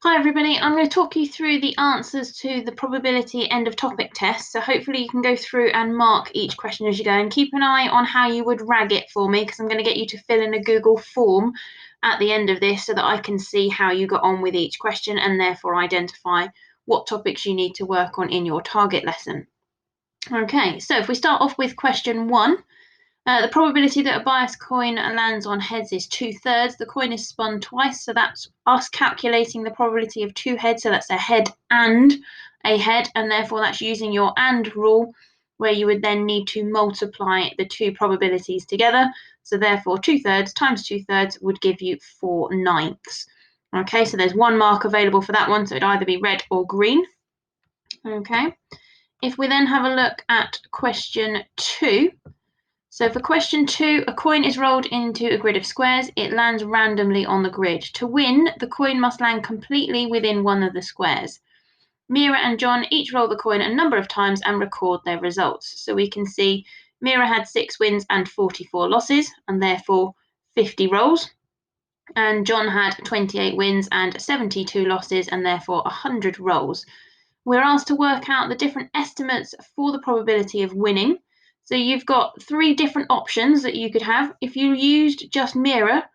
Hi everybody, I'm going to talk you through the answers to the probability end of topic test. So hopefully you can go through and mark each question as you go and keep an eye on how you would rag it for me because I'm going to get you to fill in a Google form at the end of this so that I can see how you got on with each question and therefore identify what topics you need to work on in your target lesson. Okay, so if we start off with question 1, the probability that a biased coin lands on heads is 2/3. The coin is spun twice, so that's us calculating the probability of two heads. So that's a head and a head, and therefore that's using your AND rule, where you would then need to multiply the two probabilities together. So therefore 2/3 times 2/3 would give you 4/9. Okay, so there's one mark available for that one, so it'd either be red or green. Okay, if we then have a look at question 2. So for question 2, a coin is rolled into a grid of squares. It lands randomly on the grid. To win, the coin must land completely within one of the squares. Mira and John each roll the coin a number of times and record their results. So we can see Mira had 6 wins and 44 losses, and therefore 50 rolls. And John had 28 wins and 72 losses, and therefore 100 rolls. We're asked to work out the different estimates for the probability of winning. So you've got 3 different options that you could have. If you used just Mira,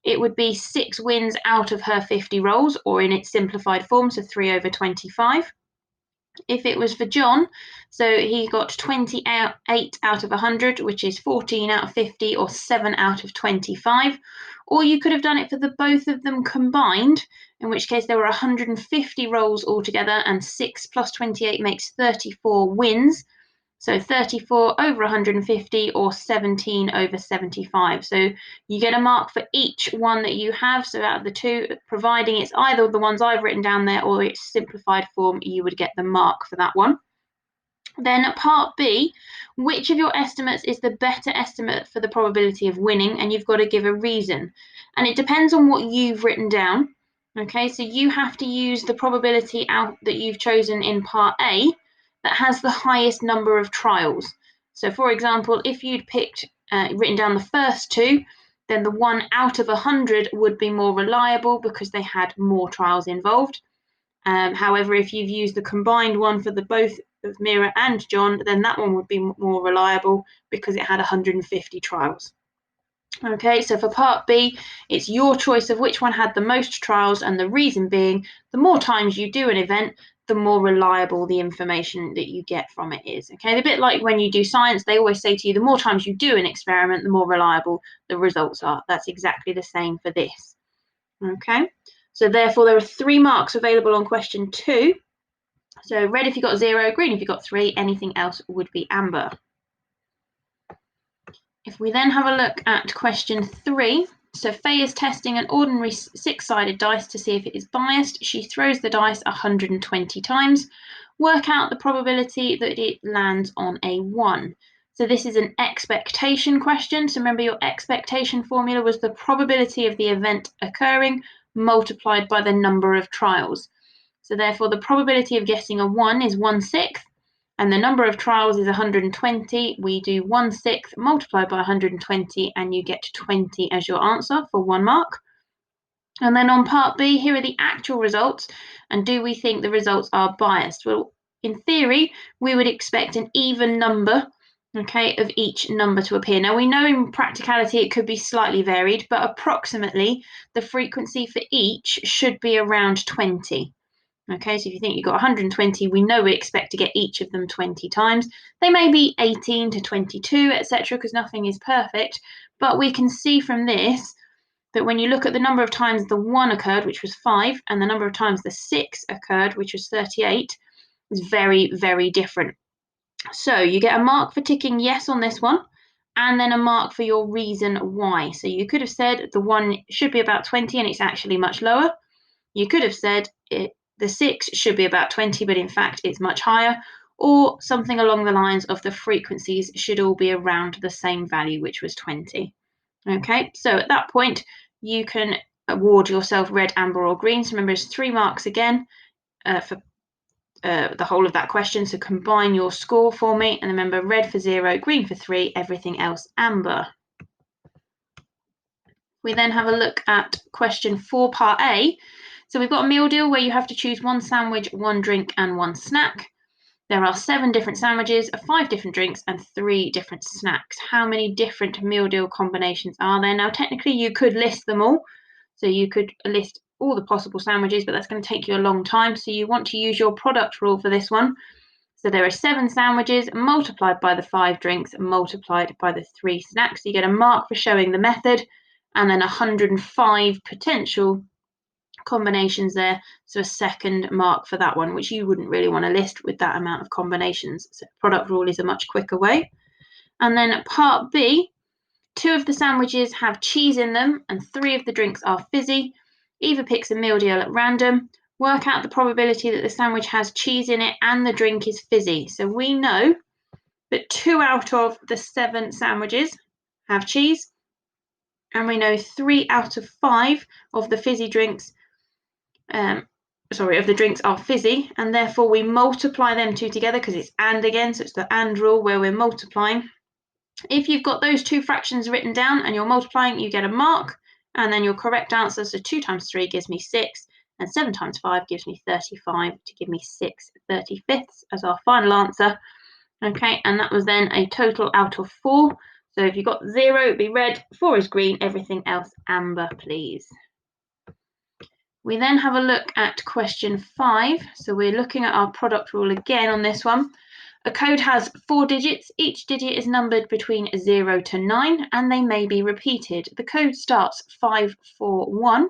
it would be 6 wins out of her 50 rolls, or in its simplified form, so 3/25. If it was for John, so he got 28 out of 100, which is 14 out of 50, or 7 out of 25. Or you could have done it for the both of them combined, in which case there were 150 rolls altogether, and 6 plus 28 makes 34 wins. So 34 over 150 or 17 over 75. So you get a mark for each one that you have. So out of the two, providing it's either the ones I've written down there or its simplified form, you would get the mark for that one. Then part B, which of your estimates is the better estimate for the probability of winning? And you've got to give a reason. And it depends on what you've written down. Okay, so you have to use the probability out that you've chosen in part A that has the highest number of trials. So for example, if you'd written down the first two, then the one out of 100 would be more reliable because they had more trials involved. However, if you've used the combined one for the both of Mira and John, then that one would be more reliable because it had 150 trials. Okay, so for part B, it's your choice of which one had the most trials, and the reason being the more times you do an event, the more reliable the information that you get from it is. Okay, a bit like when you do science, they always say to you, the more times you do an experiment, the more reliable the results are. That's exactly the same for this. Okay, so therefore there are 3 marks available on question 2. So red if you got 0, green if you got 3, anything else would be amber. If we then have a look at question 3, so Faye is testing an ordinary 6-sided dice to see if it is biased. She throws the dice 120 times. Work out the probability that it lands on a 1. So this is an expectation question. So remember, your expectation formula was the probability of the event occurring multiplied by the number of trials. So therefore, the probability of getting a 1 is 1/6. And the number of trials is 120. We do 1/6 multiplied by 120, and you get 20 as your answer for 1 mark. And then on part B, here are the actual results. And do we think the results are biased? Well, in theory, we would expect an even number, okay, of each number to appear. Now, we know in practicality it could be slightly varied, but approximately the frequency for each should be around 20. Okay, so if you think you've got 120, we know we expect to get each of them 20 times. They may be 18 to 22, etc., because nothing is perfect, but we can see from this that when you look at the number of times the 1 occurred, which was 5, and the number of times the 6 occurred, which was 38, is very, very different. So you get a mark for ticking yes on this one, and then a mark for your reason why. So you could have said the 1 should be about 20, and it's actually much lower. You could have said the 6 should be about 20, but in fact it's much higher, or something along the lines of the frequencies should all be around the same value, which was 20. Okay, so at that point, you can award yourself red, amber, or green. So remember, it's 3 marks again for the whole of that question. So combine your score for me, and remember, red for 0, green for 3, everything else amber. We then have a look at question 4, part A. So we've got a meal deal where you have to choose 1 sandwich, 1 drink, and 1 snack. There are 7 different sandwiches, 5 different drinks, and 3 different snacks. How many different meal deal combinations are there? Now, technically, you could list them all. So you could list all the possible sandwiches, but that's going to take you a long time. So you want to use your product rule for this one. So there are 7 sandwiches multiplied by the 5 drinks multiplied by the 3 snacks. You get a mark for showing the method, and then 105 potential combinations there, so a second mark for that one, which you wouldn't really want to list with that amount of combinations. So product rule is a much quicker way. And then part B, 2 of the sandwiches have cheese in them and 3 of the drinks are fizzy. Eva picks a meal deal at random. Work out the probability that the sandwich has cheese in it and the drink is fizzy. So we know that 2 out of the 7 sandwiches have cheese, and we know 3 out of 5 of the fizzy drinks of the drinks are fizzy, and therefore we multiply them 2 together because it's and again, so it's the and rule where we're multiplying. If you've got those 2 fractions written down and you're multiplying, you get a mark, and then your correct answer, so 2 times 3 gives me 6, and 7 times 5 gives me 35 to give me 6/35 as our final answer. Okay, and that was then a total out of 4. So if you've got 0, it'd be red, 4 is green, everything else amber, please. We then have a look at question 5. So we're looking at our product rule again on this one. A code has 4 digits. Each digit is numbered between 0 to 9, and they may be repeated. The code starts 541.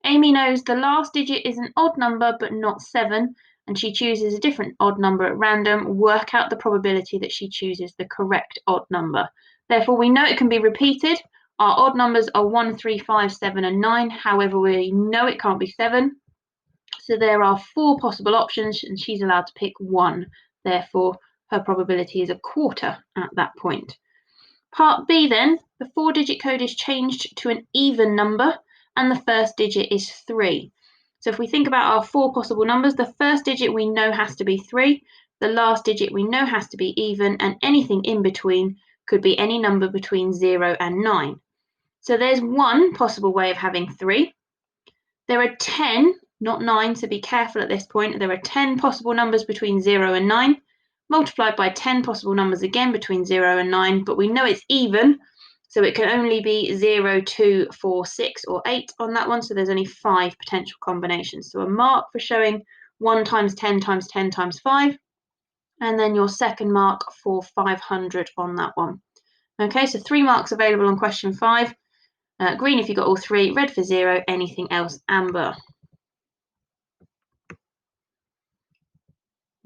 Amy knows the last digit is an odd number but not 7, and she chooses a different odd number at random. Work out the probability that she chooses the correct odd number. Therefore, we know it can be repeated. Our odd numbers are 1, 3, 5, 7, and 9. However, we know it can't be 7. So there are 4 possible options, and she's allowed to pick 1. Therefore, her probability is a quarter at that point. Part B then, the 4-digit code is changed to an even number, and the first digit is 3. So if we think about our 4 possible numbers, the first digit we know has to be 3, the last digit we know has to be even, and anything in between could be any number between 0 and 9. So there's one possible way of having 3. There are 10, not 9, so be careful at this point. There are 10 possible numbers between 0 and 9, multiplied by 10 possible numbers again between 0 and 9, but we know it's even, so it can only be 0, 2, 4, 6, or 8 on that one, so there's only 5 potential combinations. So a mark for showing 1 times 10 times 10 times 5, and then your second mark for 500 on that one. Okay, so 3 marks available on question 5. Green if you got all 3, red for 0, anything else amber.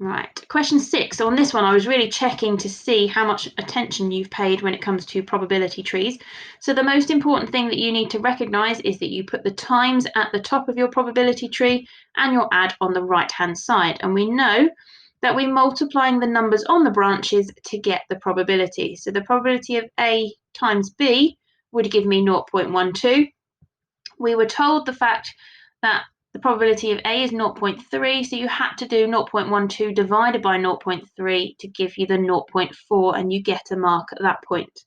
Right, question 6. So on this one, I was really checking to see how much attention you've paid when it comes to probability trees. So the most important thing that you need to recognise is that you put the times at the top of your probability tree and your add on the right-hand side. And we know that we're multiplying the numbers on the branches to get the probability. So the probability of A times B would give me 0.12. We were told the fact that the probability of A is 0.3, so you had to do 0.12 divided by 0.3 to give you the 0.4, and you get a mark at that point.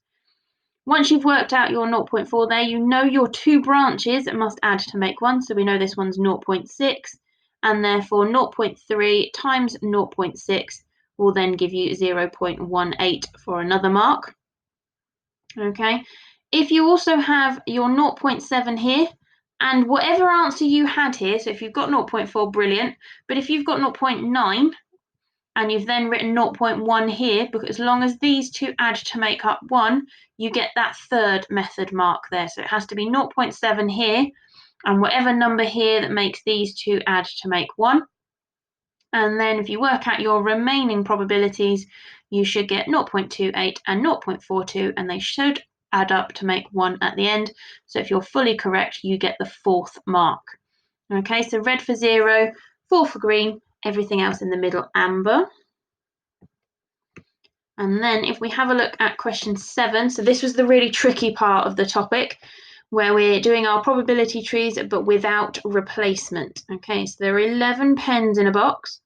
Once you've worked out your 0.4 there, you know your 2 branches must add to make 1, so we know this one's 0.6, and therefore 0.3 times 0.6 will then give you 0.18 for another mark. Okay, if you also have your 0.7 here, and whatever answer you had here, so if you've got 0.4, brilliant, but if you've got 0.9 and you've then written 0.1 here, because as long as these 2 add to make up 1, you get that third method mark there. So it has to be 0.7 here, and whatever number here that makes these 2 add to make 1. And then if you work out your remaining probabilities, you should get 0.28 and 0.42, and they should add up to make 1 at the end. So if you're fully correct, you get the 4th mark. Okay, so red for 0, 4 for green, everything else in the middle amber. And then if we have a look at question 7, so this was the really tricky part of the topic, where we're doing our probability trees but without replacement. Okay, so there are 11 pens in a box.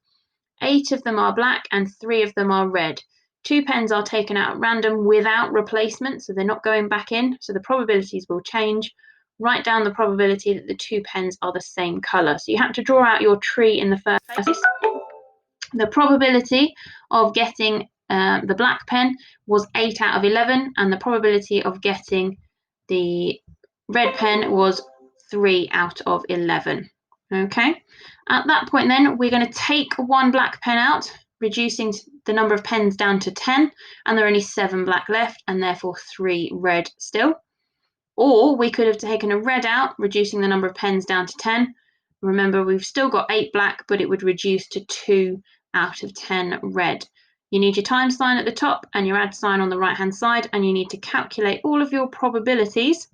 8 of them are black and 3 of them are red. 2 pens are taken out at random without replacement, so they're not going back in, so the probabilities will change. write down the probability that the 2 pens are the same colour. So you have to draw out your tree in the first place. The probability of getting the black pen was 8 out of 11, and the probability of getting the red pen was 3 out of 11. Okay, at that point then we're going to take 1 black pen out, reducing the number of pens down to 10, and there are only 7 black left, and therefore 3 red still. Or we could have taken a red out, reducing the number of pens down to 10. Remember, we've still got 8 black, but it would reduce to 2 out of 10 red. You need your times sign at the top and your add sign on the right-hand side, and you need to calculate all of your probabilities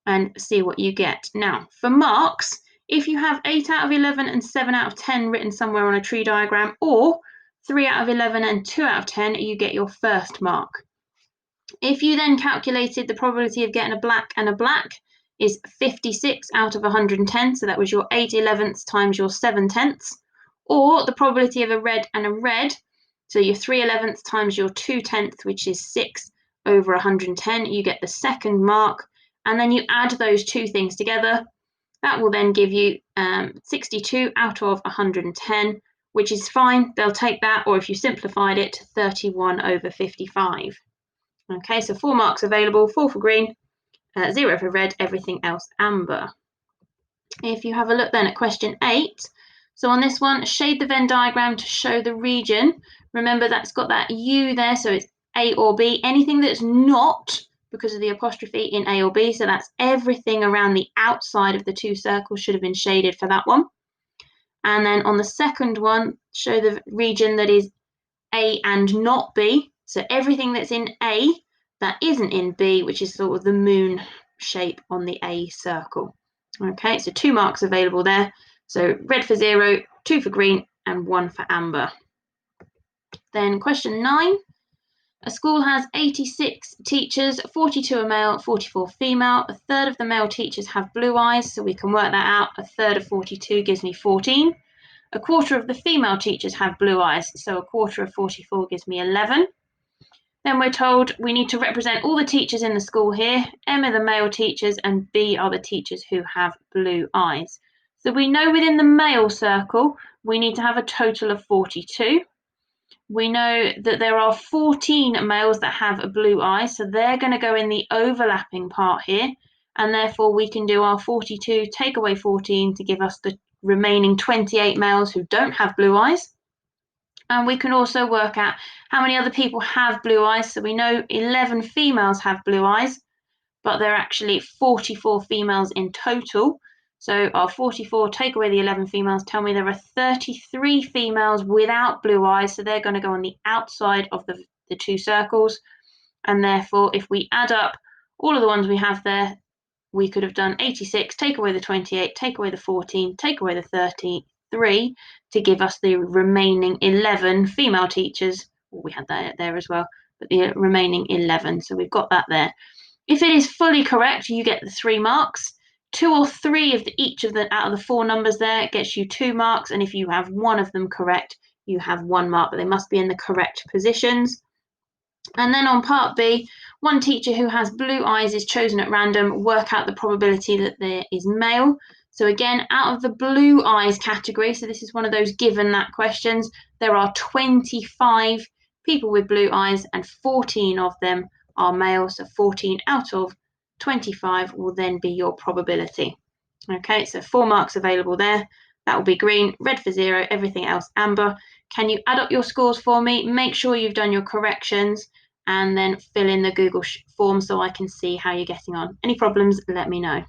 and see what you get. Now, for marks, if you have 8 out of 11 and 7 out of 10 written somewhere on a tree diagram, or 3 out of 11 and 2 out of 10, you get your first mark. If you then calculated the probability of getting a black and a black is 56 out of 110, so that was your 8/11ths times your 7/10ths, or the probability of a red and a red, so your 3/11ths times your 2/10ths, which is 6 over 110, you get the second mark, and then you add those two things together. That will then give you 62 out of 110, which is fine, they'll take that, or if you simplified it, 31 over 55. Okay, so 4 marks available, 4 for green, 0 for red, everything else amber. If you have a look then at question 8, so on this one, shade the Venn diagram to show the region. Remember that's got that U there, so it's A or B. Anything that's not, because of the apostrophe, in A or B, so that's everything around the outside of the 2 circles should have been shaded for that one. And then on the second one, show the region that is A and not B. So everything that's in A that isn't in B, which is sort of the moon shape on the A circle. Okay, so 2 marks available there. So red for 0, 2 for green, and 1 for amber. Then question 9. A school has 86 teachers, 42 are male, 44 female. A third of the male teachers have blue eyes, so we can work that out. A third of 42 gives me 14. A quarter of the female teachers have blue eyes, so a quarter of 44 gives me 11. Then we're told we need to represent all the teachers in the school here. M are the male teachers and B are the teachers who have blue eyes. So we know within the male circle, we need to have a total of 42. We know that there are 14 males that have blue eyes, so they're going to go in the overlapping part here, and therefore we can do our 42, take away 14 to give us the remaining 28 males who don't have blue eyes. And we can also work out how many other people have blue eyes. So we know 11 females have blue eyes, but there are actually 44 females in total. So our 44, take away the 11 females, tell me there are 33 females without blue eyes. So they're going to go on the outside of the 2 circles. And therefore, if we add up all of the ones we have there, we could have done 86, take away the 28, take away the 14, take away the 33 to give us the remaining 11 female teachers. Well, we had that there as well, but the remaining 11. So we've got that there. If it is fully correct, you get the 3 marks. 2 or 3 of each of the out of the 4 numbers there gets you 2 marks, and if you have one of them correct, you have 1 mark, but they must be in the correct positions. And then on part B, one teacher who has blue eyes is chosen at random. Work out the probability that there is male. So again, out of the blue eyes category, so this is one of those given that questions, there are 25 people with blue eyes and 14 of them are male. So 14 out of 25 will then be your probability. Okay, so 4 marks available there. That will be green, red for 0, everything else amber. Can you add up your scores for me? Make sure you've done your corrections and then fill in the Google form so I can see how you're getting on. Any problems, let me know.